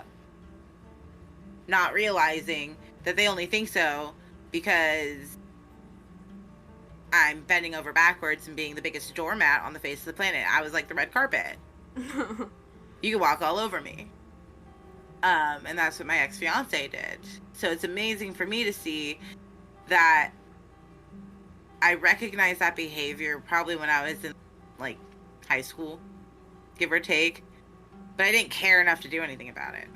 not realizing that they only think so because I'm bending over backwards and being the biggest doormat on the face of the planet. I was like the red carpet. You can walk all over me. And that's what my ex-fiance did. So it's amazing for me to see that I recognized that behavior probably when I was in, like, high school, give or take. But I didn't care enough to do anything about it.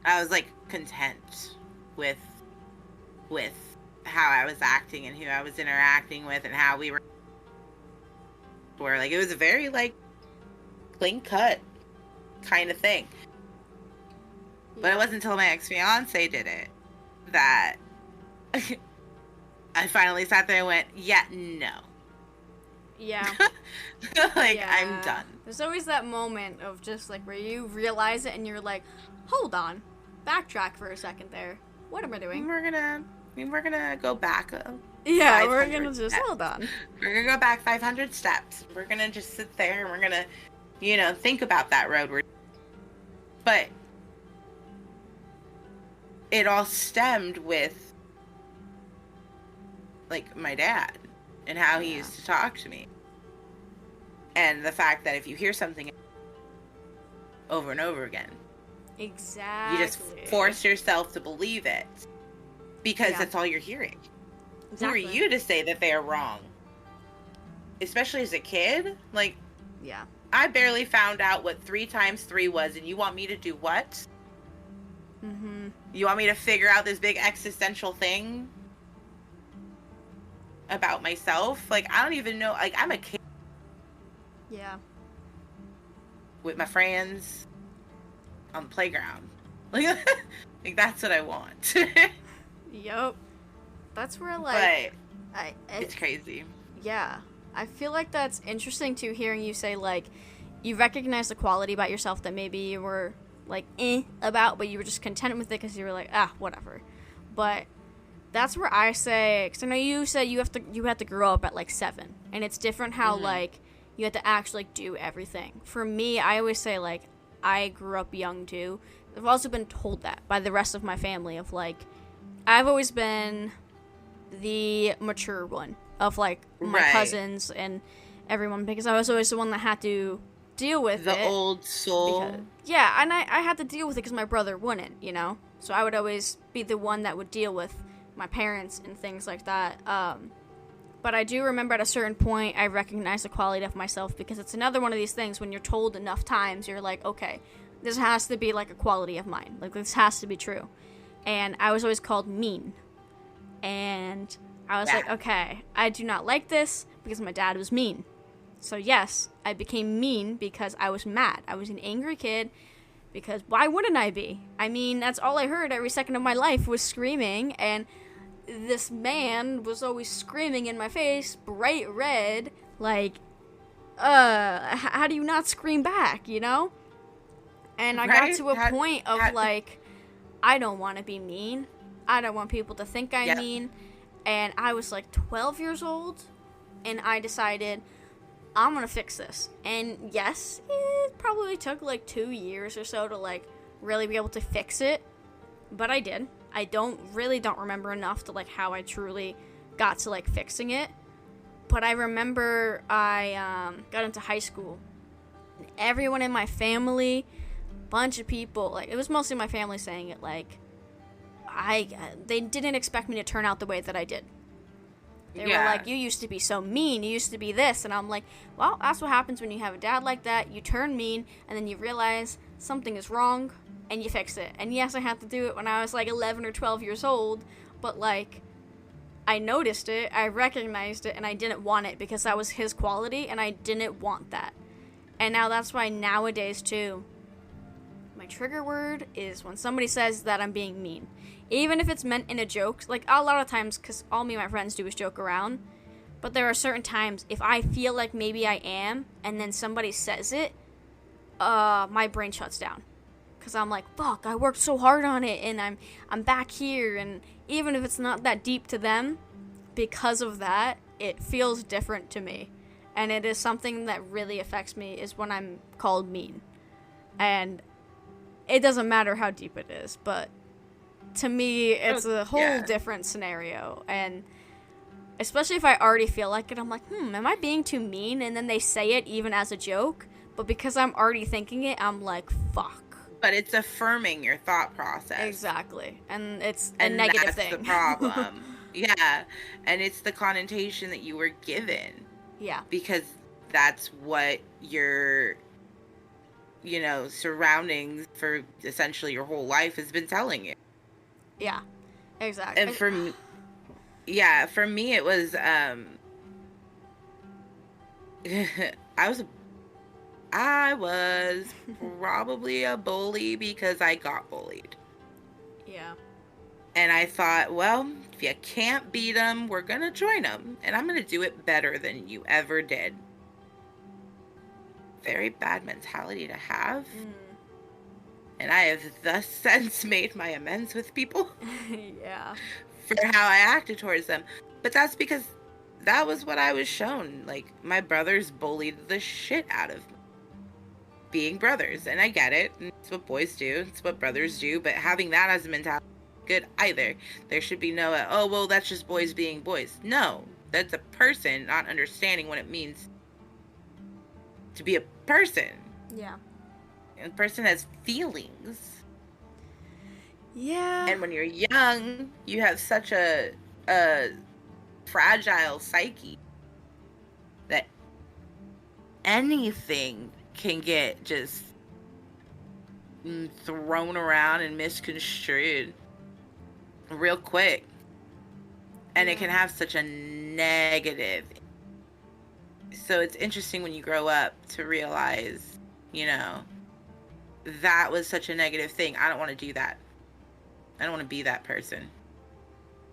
I was, like, content with how I was acting and who I was interacting with and how we were. Like, it was a very, like, clean cut kind of thing. But it wasn't until my ex-fiance did it that I finally sat there and went, yeah, no. Yeah. Like, yeah. I'm done. There's always that moment of just, like, where you realize it and you're like, hold on. Backtrack for a second there. What am I doing? We're gonna go back. Yeah, we're gonna just, hold on. We're gonna go back 500 steps. We're gonna just sit there and we're gonna, you know, think about that road. But it all stemmed with, like, my dad and how he used to talk to me. And the fact that if you hear something over and over again, exactly, you just force yourself to believe it because that's all you're hearing. Exactly. Who are you to say that they are wrong? Especially as a kid? Like, yeah. I barely found out what 3 times 3 was, and you want me to do what? Mm-hmm. You want me to figure out this big existential thing about myself? Like, I don't even know. Like, I'm a kid. Yeah. With my friends on the playground. Like, that's what I want. Yup. That's where, like... But it's crazy. Yeah. I feel like that's interesting, too, hearing you say, like, you recognize the quality about yourself that maybe you were, like, about, but you were just content with it because you were like, whatever. But that's where I say... Because I know you said you had to grow up at, like, 7. And it's different how, like, you have to actually, like, do everything. For me, I always say, like, I grew up young, too. I've also been told that by the rest of my family of, like, I've always been the mature one of, like, my cousins and everyone, because I was always the one that had to deal with the old soul. And I had to deal with it because my brother wouldn't, you know? So I would always be the one that would deal with my parents and things like that. But I do remember at a certain point, I recognized the quality of myself, because it's another one of these things when you're told enough times, you're like, okay, this has to be, like, a quality of mine. Like, this has to be true. And I was always called mean. And I was like, okay, I do not like this because my dad was mean. So, yes, I became mean because I was mad. I was an angry kid because why wouldn't I be? I mean, that's all I heard every second of my life was screaming, and this man was always screaming in my face, bright red, like, how do you not scream back, you know? And I got to a point of, like, I don't want to be mean. I don't want people to think I'm mean. And I was, like, 12 years old, and I decided, I'm gonna fix this. And yes, it probably took, like, 2 years or so to, like, really be able to fix it. But I did. I don't remember enough to, like, how I truly got to, like, fixing it. But I remember I got into high school. And everyone in my family, bunch of people, like, it was mostly my family saying it, like, they didn't expect me to turn out the way that I did. They were like, you used to be so mean, you used to be this, and I'm like, well, that's what happens when you have a dad like that. You turn mean, and then you realize something is wrong, and you fix it. And yes, I had to do it when I was, like, 11 or 12 years old, but, like, I noticed it, I recognized it, and I didn't want it because that was his quality, and I didn't want that. And now that's why nowadays, too, my trigger word is when somebody says that I'm being mean. Even if it's meant in a joke, like, a lot of times, because all me and my friends do is joke around, but there are certain times, if I feel like maybe I am, and then somebody says it, my brain shuts down. Because I'm like, fuck, I worked so hard on it, and I'm back here, and even if it's not that deep to them, because of that, it feels different to me. And it is something that really affects me, is when I'm called mean. And it doesn't matter how deep it is, but to me, it's a whole different scenario. And especially if I already feel like it, I'm like, am I being too mean? And then they say it even as a joke. But because I'm already thinking it, I'm like, fuck. But it's affirming your thought process. Exactly. And it's a negative thing. And that's the problem. Yeah. And it's the connotation that you were given. Yeah. Because that's what your, surroundings for essentially your whole life has been telling you. Yeah. Exactly. And for me, it was, I was probably a bully because I got bullied. Yeah. And I thought, well, if you can't beat them, we're going to join them. And I'm going to do it better than you ever did. Very bad mentality to have. And I have thus since made my amends with people. Yeah. For how I acted towards them. But that's because that was what I was shown. Like, my brothers bullied the shit out of me. Being brothers. And I get it. It's what boys do. It's what brothers do. But having that as a mentality is good either. There should be no, oh, well, that's just boys being boys. No. That's a person not understanding what it means to be a person. Yeah. And a person has feelings. Yeah. And when you're young, you have such a fragile psyche that anything can get just thrown around and misconstrued real quick. And it can have such a negative. So it's interesting when you grow up to realize, that was such a negative thing. I don't want to do that. I don't want to be that person.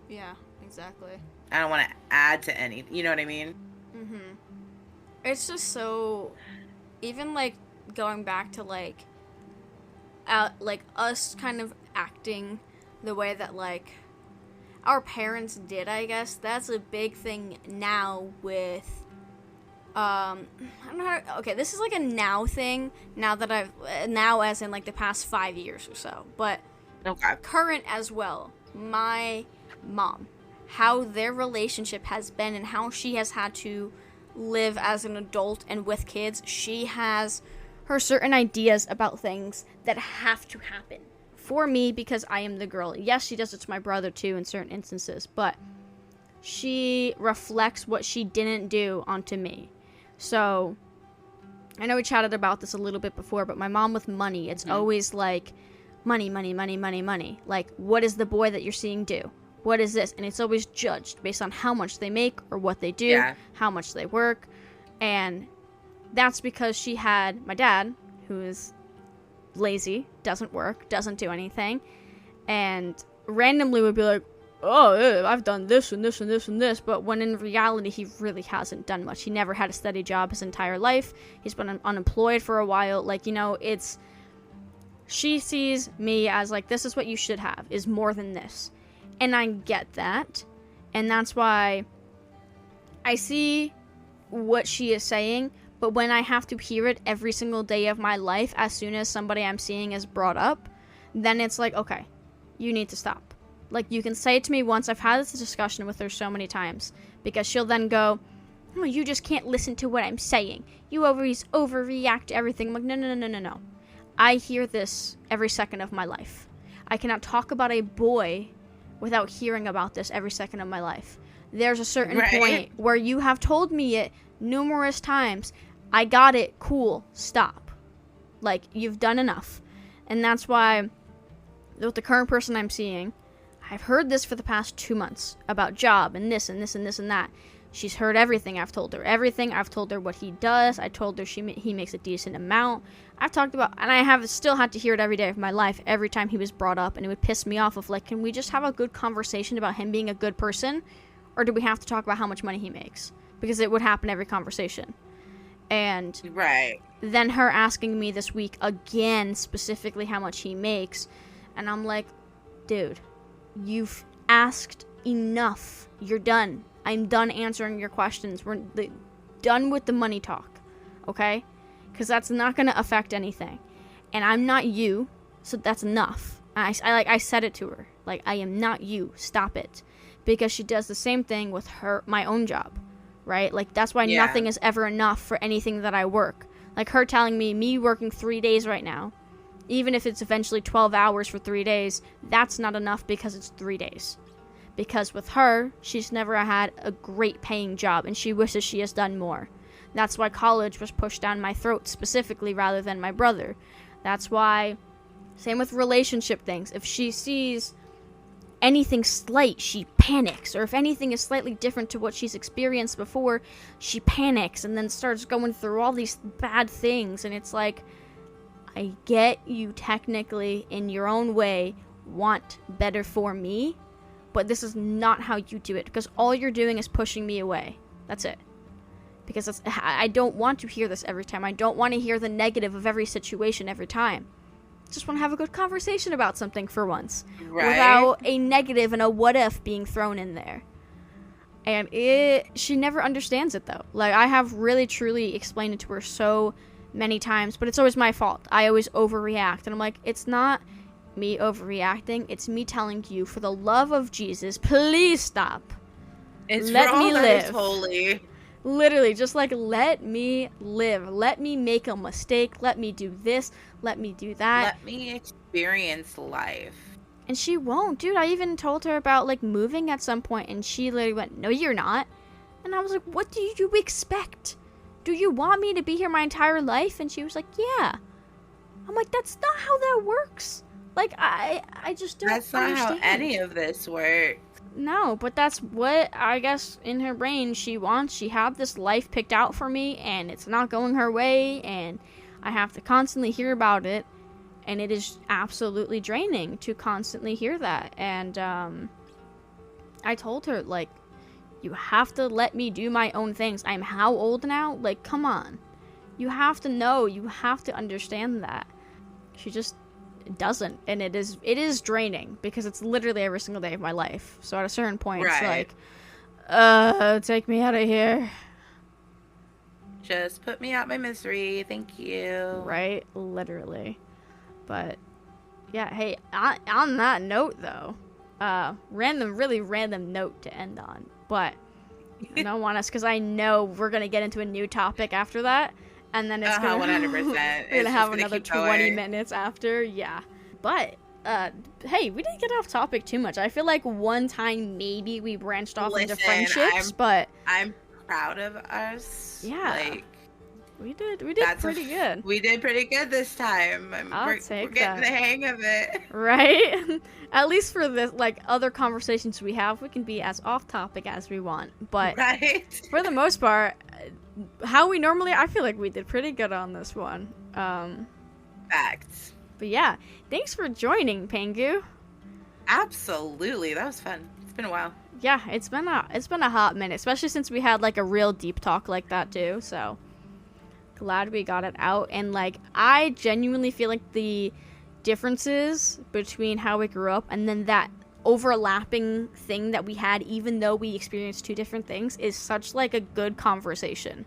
Yeah, exactly. I don't want to add to any. You know what I mean? Mm-hmm. It's just so... Even, like, going back to, like us kind of acting the way that, like, our parents did, I guess. That's a big thing now with... I don't know how to... Okay, this is, like, a now thing. Now as in, like, the past 5 years or so. But... Okay. Current as well. My mom. How their relationship has been and how she has had to live as an adult and with kids. She has her certain ideas about things that have to happen. For me, because I am the girl. Yes, she does it to my brother too in certain instances. But she reflects what she didn't do onto me. So, I know we chatted about this a little bit before, but my mom with money, it's always like... Money, money, money, money, money. Like, what is the boy that you're seeing do? What is this? And it's always judged based on how much they make or what they do, how much they work. And that's because she had my dad, who is lazy, doesn't work, doesn't do anything, and randomly would be like, oh, I've done this and this and this and this. But when in reality, he really hasn't done much. He never had a steady job his entire life. He's been unemployed for a while. Like, it's... She sees me as, like, this is what you should have, is more than this. And I get that. And that's why I see what she is saying, but when I have to hear it every single day of my life, as soon as somebody I'm seeing is brought up, then it's like, okay, you need to stop. Like, you can say it to me once. I've had this discussion with her so many times, because she'll then go, oh, you just can't listen to what I'm saying. You always overreact to everything. I'm like, no. I hear this every second of my life. I cannot talk about a boy without hearing about this every second of my life. There's a certain point where you have told me it numerous times. I got it. Cool. Stop. Like, you've done enough. And that's why, with the current person I'm seeing, I've heard this for the past 2 months about job and this and this and this and that. She's heard everything. I've told her everything. I've told her what he does. I told her he makes a decent amount. I've talked about, and I have still had to hear it every day of my life, every time he was brought up, and it would piss me off of, like, can we just have a good conversation about him being a good person, or do we have to talk about how much money he makes? Because it would happen every conversation. And then her asking me this week again, specifically how much he makes, and I'm like, dude, you've asked enough. You're done. I'm done answering your questions. We're done with the money talk, okay? Because that's not going to affect anything. And I'm not you, so that's enough. I said it to her. Like, I am not you. Stop it. Because she does the same thing with my own job, right? Like, that's why nothing is ever enough for anything that I work. Like, her telling me working 3 days right now, even if it's eventually 12 hours for 3 days, that's not enough because it's 3 days. Because with her, she's never had a great paying job, and she wishes she has done more. That's why college was pushed down my throat specifically rather than my brother. That's why, same with relationship things. If she sees anything slight, she panics. Or if anything is slightly different to what she's experienced before, she panics and then starts going through all these bad things. And it's like, I get you technically, in your own way, want better for me, but this is not how you do it, because all you're doing is pushing me away. That's it. Because I don't want to hear this every time. I don't want to hear the negative of every situation every time. Just want to have a good conversation about something for once. Right. Without a negative and a what if being thrown in there. And she never understands it, though. Like, I have really truly explained it to her so many times, but it's always my fault. I always overreact. And I'm like, it's not me overreacting. It's me telling you, for the love of Jesus, please stop. Let me live. Holy. Literally, just like, let me live. Let me make a mistake. Let me do this. Let me do that. Let me experience life. And she won't, dude. I even told her about, like, moving at some point, and she literally went, no, you're not. And I was like, what do you expect? Do you want me to be here my entire life? And she was like, yeah. I'm like, that's not how that works. Like, I just don't understand. That's not how any of this works. No, but that's what, I guess, in her brain she wants. She had this life picked out for me, and it's not going her way, and I have to constantly hear about it, and it is absolutely draining to constantly hear that. And I told her, like, you have to let me do my own things. I'm how old now? Like, come on. You have to know, you have to understand that. She just doesn't, and it is draining, because it's literally every single day of my life. So at a certain point, It's like, take me out of here. Just put me out my misery, thank you. Right, literally. But yeah, hey, on that note though, really random note to end on, but I don't want us, because I know we're gonna get into a new topic after that. And then it's gonna 100%. We're gonna have another 20 minutes after, yeah. But hey, we didn't get off topic too much. I feel like one time maybe we branched off into friendships, but I'm proud of us. Yeah, like, we did pretty good. We did pretty good this time. We're getting the hang of it, right? At least for this, like, other conversations we have, we can be as off topic as we want. But for the most part, how we normally, I feel like we did pretty good on this one. Facts. But yeah, thanks for joining, Pangu. Absolutely, that was fun. It's been a while. Yeah, it's been a hot minute, especially since we had like a real deep talk like that too. So glad we got it out. And like, I genuinely feel like the differences between how we grew up and then that overlapping thing that we had, even though we experienced two different things, is such like a good conversation,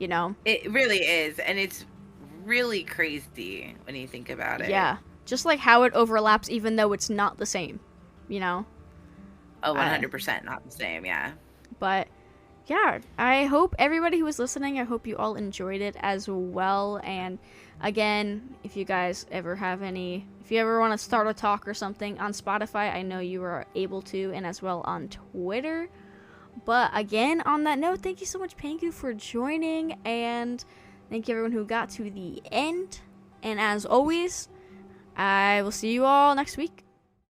you know? It really is, and it's really crazy when you think about it. Yeah, just like how it overlaps even though it's not the same, you know? Oh, 100% not the same, yeah. But yeah, I hope everybody who was listening, I hope you all enjoyed it as well. And again, if you guys ever have if you ever want to start a talk or something on Spotify, I know you are able to, and as well on Twitter. But again, on that note, thank you so much, Pangu, for joining, and thank you everyone who got to the end. And as always, I will see you all next week.